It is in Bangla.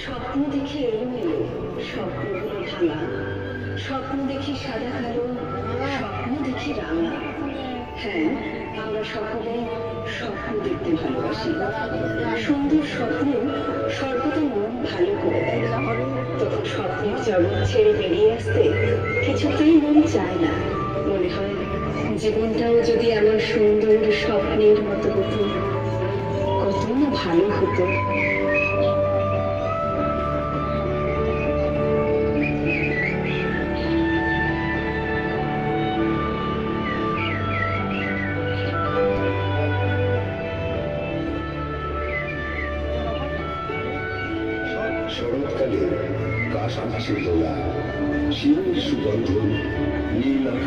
স্বপ্ন দেখি এলোমেলো, স্বপ্নগুলো ভাঙা, স্বপ্ন দেখি সাদা কালো, স্বপ্ন দেখি রাঙা। হ্যাঁ, আমরা সকলে স্বপ্ন দেখতে ভালোবাসি। সুন্দর স্বপ্ন সর্বদা মন ভালো করে দেয়। তখন স্বপ্নের জগৎ ছেড়ে বেরিয়ে আসতে কিছুতেই মন চায় না। মনে হয় জীবনটাও যদি এমন সুন্দর স্বপ্নের মতো হতো, কত না ভালো হতো। শরৎকালে কাশ আকাশের দোলা, শিউলির সুগন্ধ, নীল আকাশ